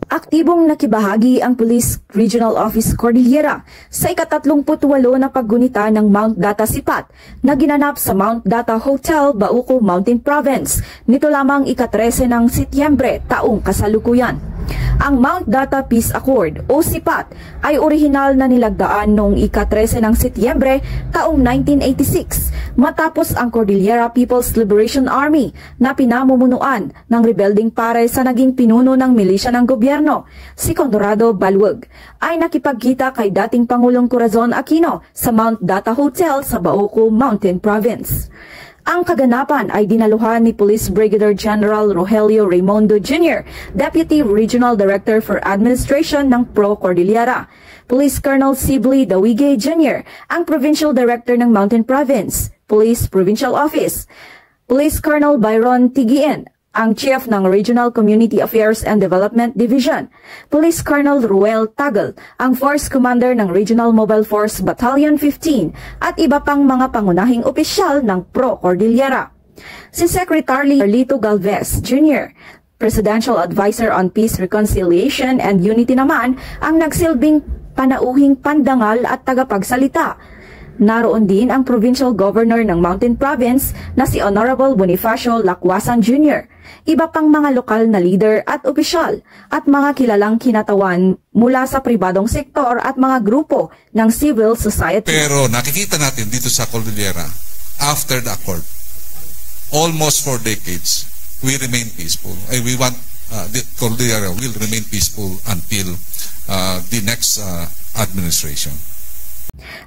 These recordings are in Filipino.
Aktibong nakibahagi ang Police Regional Office Cordillera sa ika-38 na paggunita ng Mount Data Sipat na ginanap sa Mount Data Hotel, Bauco Mountain Province nito lamang ika-13 ng Setyembre taong kasalukuyan. Ang Mount Data Peace Accord o SIPAT ay orihinal na nilagdaan noong ika-13 ng Setyembre taong 1986 matapos ang Cordillera People's Liberation Army na pinamumunuan ng rebelding pare sa naging pinuno ng milisya ng gobyerno, si Conrado Baluag, ay nakipagkita kay dating Pangulong Corazon Aquino sa Mount Data Hotel sa Bauco Mountain Province. Ang kaganapan ay dinaluhan ni Police Brigadier General Rogelio Raymondo Jr., Deputy Regional Director for Administration ng Pro Cordillera, Police Colonel Sibley Dawige Jr., ang Provincial Director ng Mountain Province, Police Provincial Office, Police Colonel Byron Tigien, ang Chief ng Regional Community Affairs and Development Division, Police Colonel Ruel Tagal, ang Force Commander ng Regional Mobile Force Battalion 15 at iba pang mga pangunahing opisyal ng Pro Cordillera. Si Secretary Carlito Galvez Jr., Presidential Advisor on Peace, Reconciliation and Unity naman ang nagsilbing panauhing pandangal at tagapagsalita. Naroon din ang Provincial Governor ng Mountain Province na si Honorable Bonifacio Lacwasan Jr., iba pang mga lokal na leader at opisyal at mga kilalang kinatawan mula sa pribadong sektor at mga grupo ng civil society. Pero nakikita natin dito sa Cordillera, after the accord, almost 4 decades, we remain peaceful. We want the Cordillera will remain peaceful until the next administration.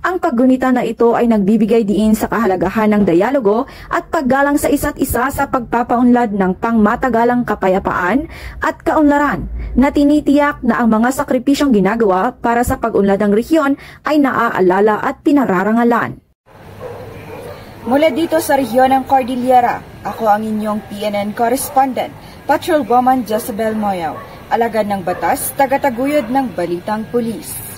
Ang paggunita na ito ay nagbibigay diin sa kahalagahan ng dialogo at paggalang sa isa't isa sa pagpapaunlad ng pangmatagalang kapayapaan at kaunlaran na tinitiyak na ang mga sakripisyong ginagawa para sa pag-unlad ng rehiyon ay naaalala at pinararangalan. Mula dito sa rehiyon ng Cordillera, ako ang inyong PNN correspondent, Patrolwoman Jezebel Moyaw, alagad ng batas, tagataguyod ng Balitang Pulis.